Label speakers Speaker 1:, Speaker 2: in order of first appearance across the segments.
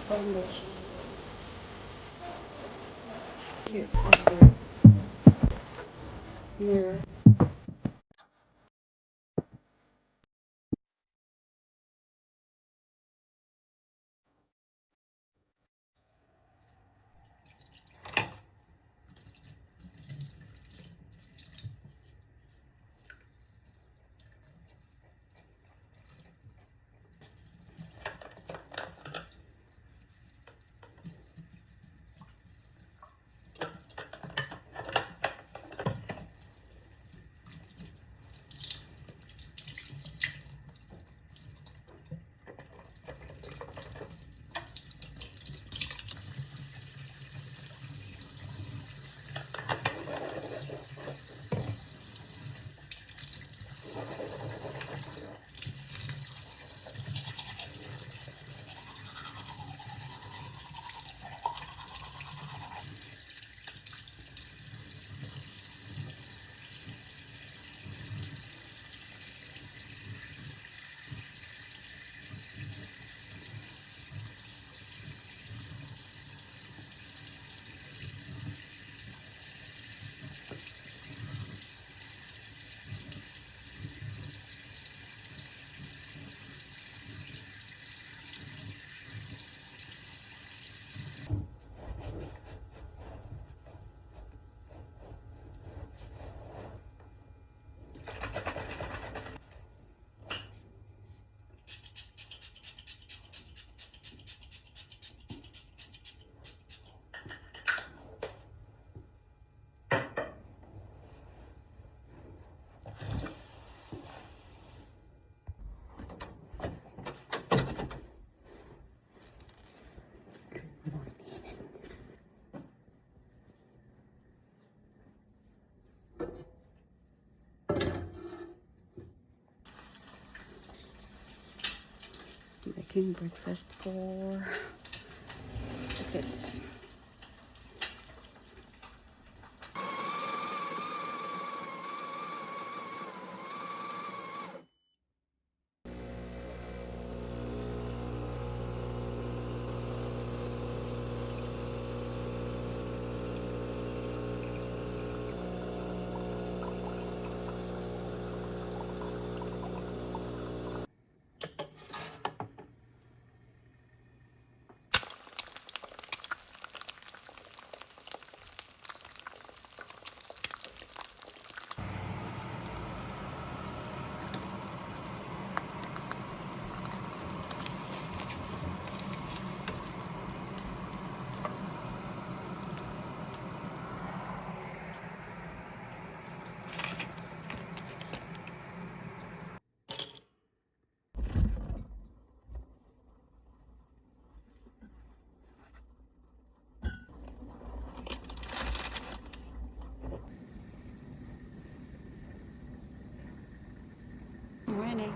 Speaker 1: foundation. Cute also. Mirror. Making breakfast for the kids. Morning.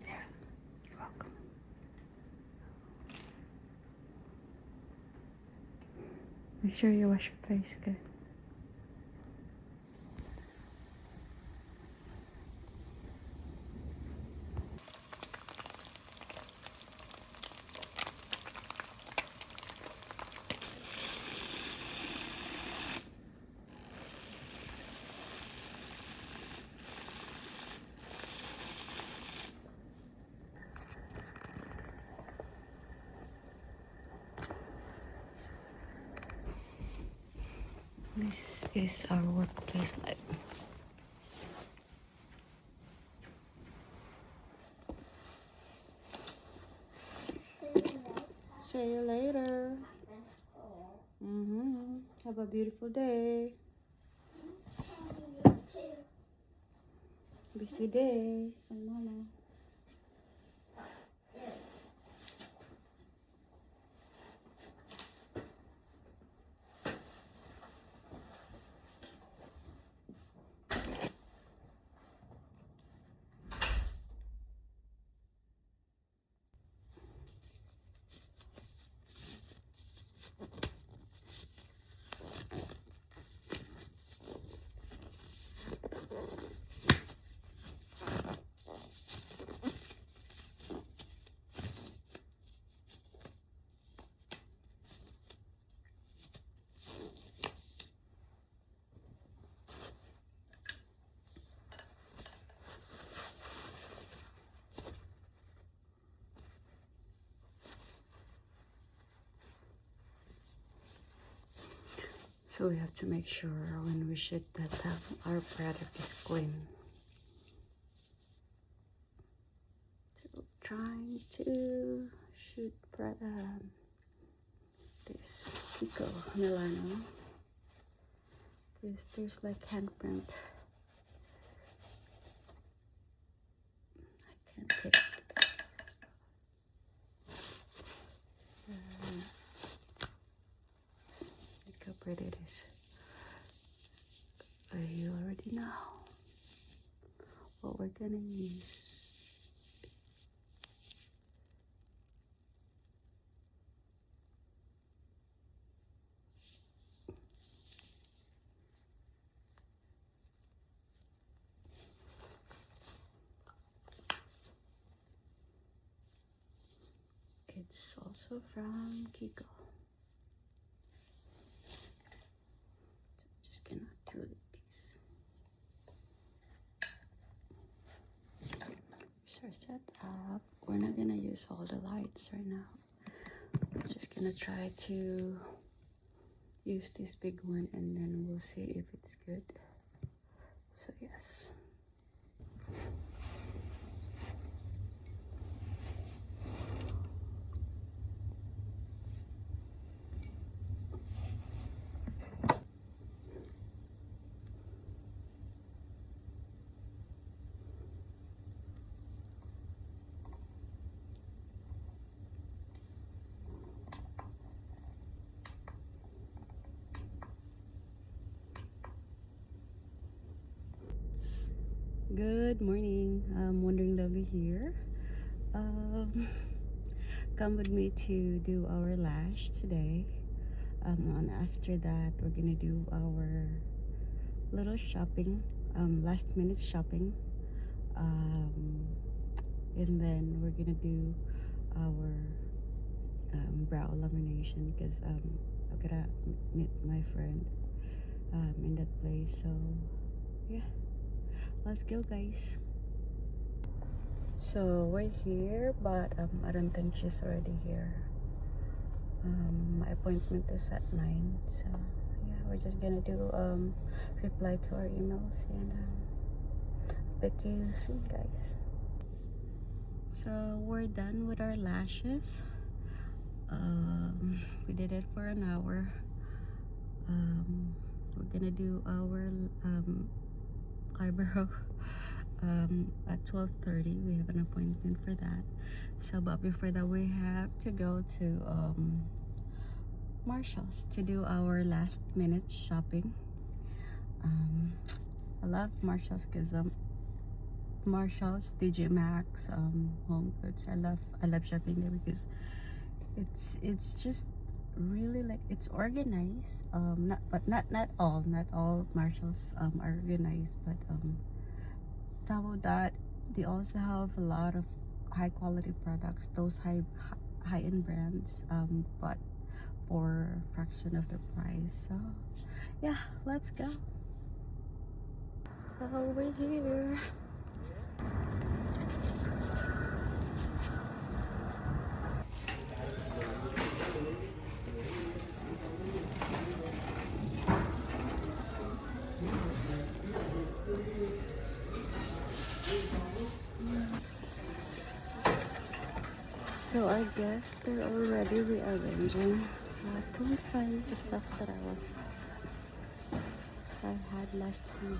Speaker 1: Yeah, you're welcome. Make sure you wash your face, okay? This is our workplace life. See you later. Have a beautiful day. Busy day. Mama. So we have to make sure when we shoot that our product is clean. So trying to shoot this Kiko Milano. There's like handprint. I can't take it. Look how pretty it is. You already know what we're gonna use. It's also from Kiko. So just gonna do this. Here's our setup. We're not gonna use all the lights right now. We're just gonna try to use this big one and then we'll see if it's good. So yes. Good morning, Wondering Lovely here. Come with me to do our lash today. And after that, we're gonna do our little shopping, last minute shopping. And then we're gonna do our brow lamination because I'm gonna meet my friend in that place. So yeah. Let's go, guys. So we're here, but I don't think she's already here. My appointment is at 9, so yeah, we're just gonna do reply to our emails and bet you soon, guys. So we're done with our lashes. We did it for an hour. We're gonna do our eyebrow at 12:30. We have an appointment for that. So but before that, we have to go to Marshall's to do our last minute shopping. I love Marshall's because Marshall's, TJ Maxx, HomeGoods. I love shopping there because it's just really like it's organized. Not all Marshalls are organized, but top of that, they also have a lot of high quality products, those high-end brands, but for a fraction of the price. So yeah, let's go. Over here. So I guess they're already rearranging. I couldn't find the stuff that I had last week.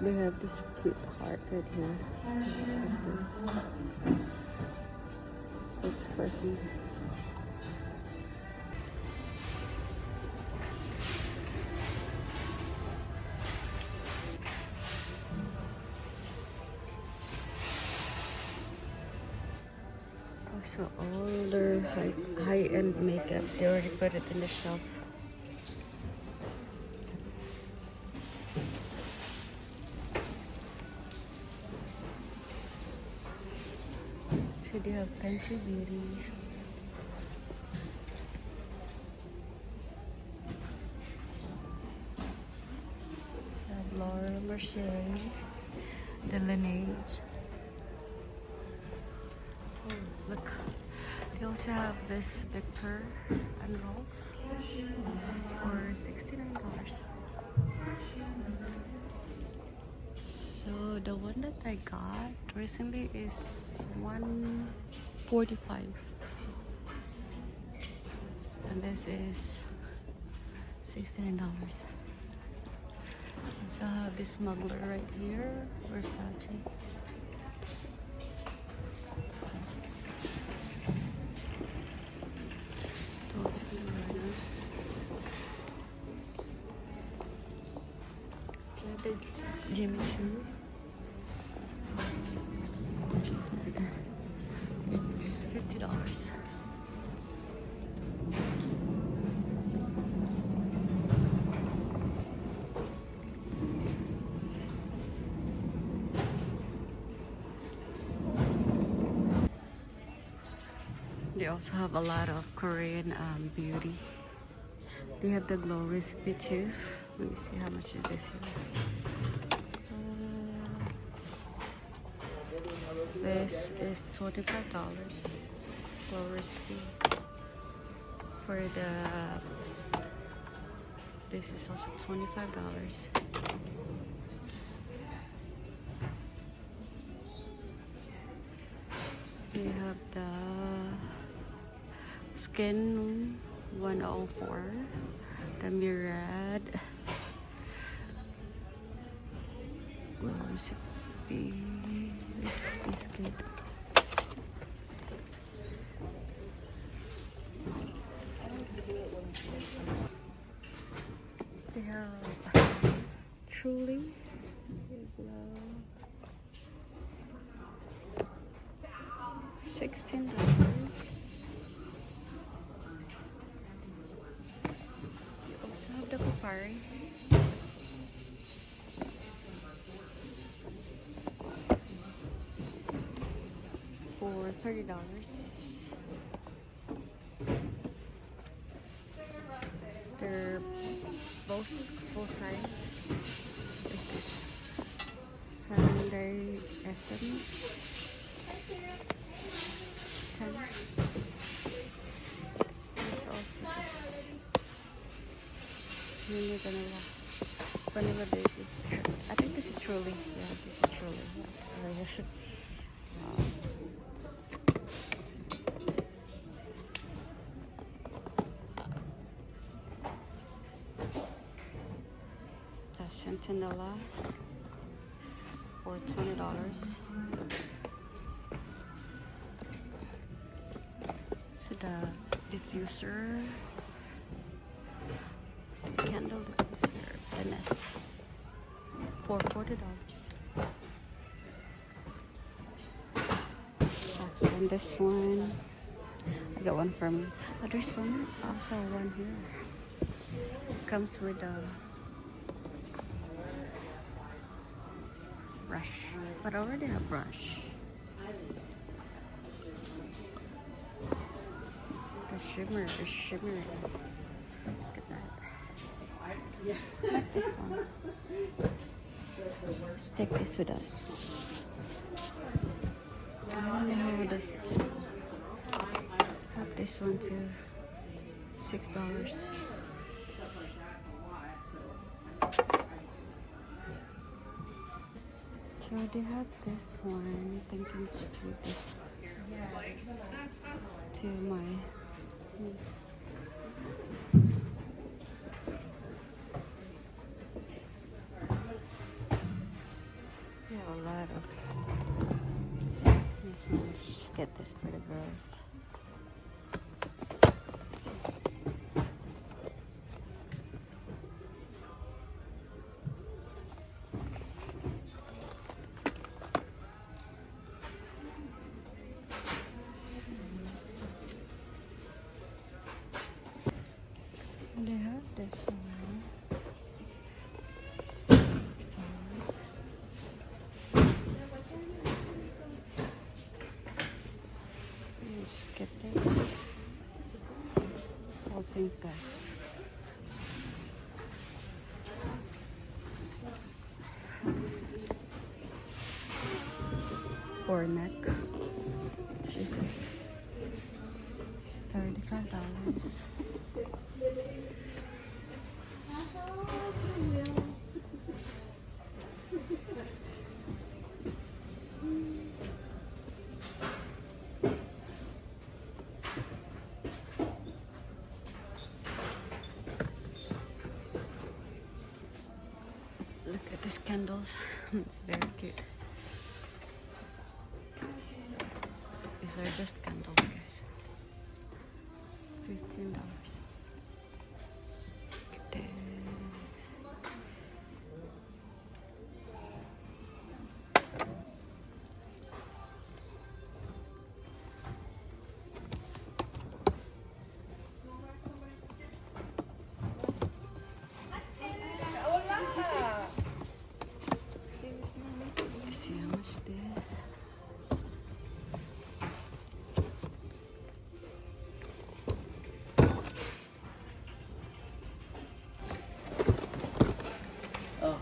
Speaker 1: They have this cute heart right here. What's this? It's perfume. So all their high-end makeup, they already put it in the shelves. So they have Fenty Beauty, Laura Mercier, the Laneige, Look, they also have this Victor and Rolf for $69. So the one that I got recently is $145, and this is $69. So I have this smuggler right here, Versace. The Jimmy Choo. It's $50. They also have a lot of Korean beauty. They have the glow recipe too. Let me see how much is this here. This is $25. Glow recipe. For the this is also $25. We have the Skin 104, the Murad recipe. This is good. They have Truly. $16. You also have the Kupari. For $30. They're both full size. Is this Sunday Essence? 10. There's also this mini vanilla baby. I think this is Truly. Yeah, this is Truly. Centinela for $20. So the diffuser, candle diffuser, the Nest for $40. And this one, I got one for me. Oh, there's one, also one here. It comes with a brush, but I already have brush. The shimmer is shimmering. Look at that. Like this one. Let's take this with us. I don't know how does it smell. I have this one too. $6. So I do have this one. I'm thinking to do this to my niece. We have a lot of. Let's just get this for the girls. They have this one. Let me just get this. All pink back. For neck. What is this? Look at these candles. It's very cute. These are just candles, guys. $15. Look at this. See how much this? Oh,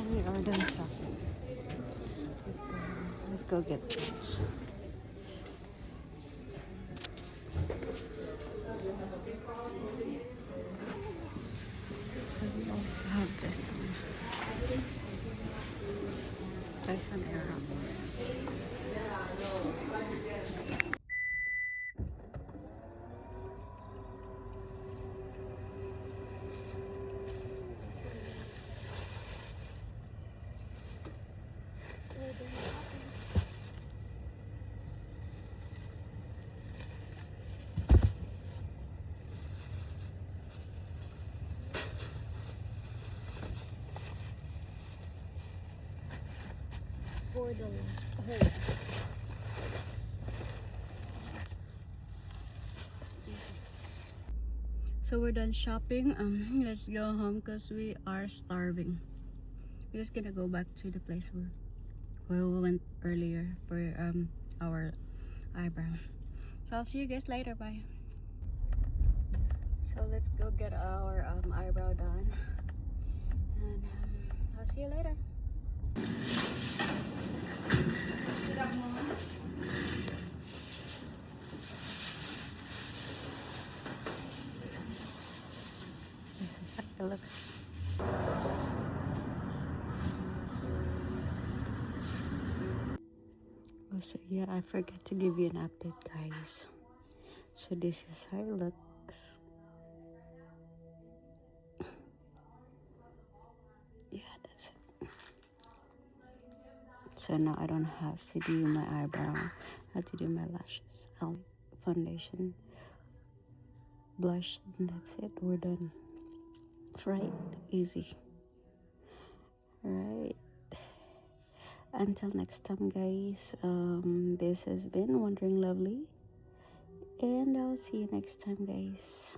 Speaker 1: we are done shopping. Let's go get lunch. So we also have this one. That's an arrow. So we're done shopping. Let's go home because we are starving. We're just gonna go back to the place where we went earlier for our eyebrow. So I'll see you guys later. Bye. So let's go get our eyebrow done, and I'll see you later. It looks. Also, yeah, I forgot to give you an update, guys. So this is how it looks. Yeah, that's it. So now I don't have to do my eyebrow. I have to do my lashes, foundation, blush, and that's it. We're done. Right? Easy. Right. Until next time, guys. This has been Wandering Lovely, and I'll see you next time, guys.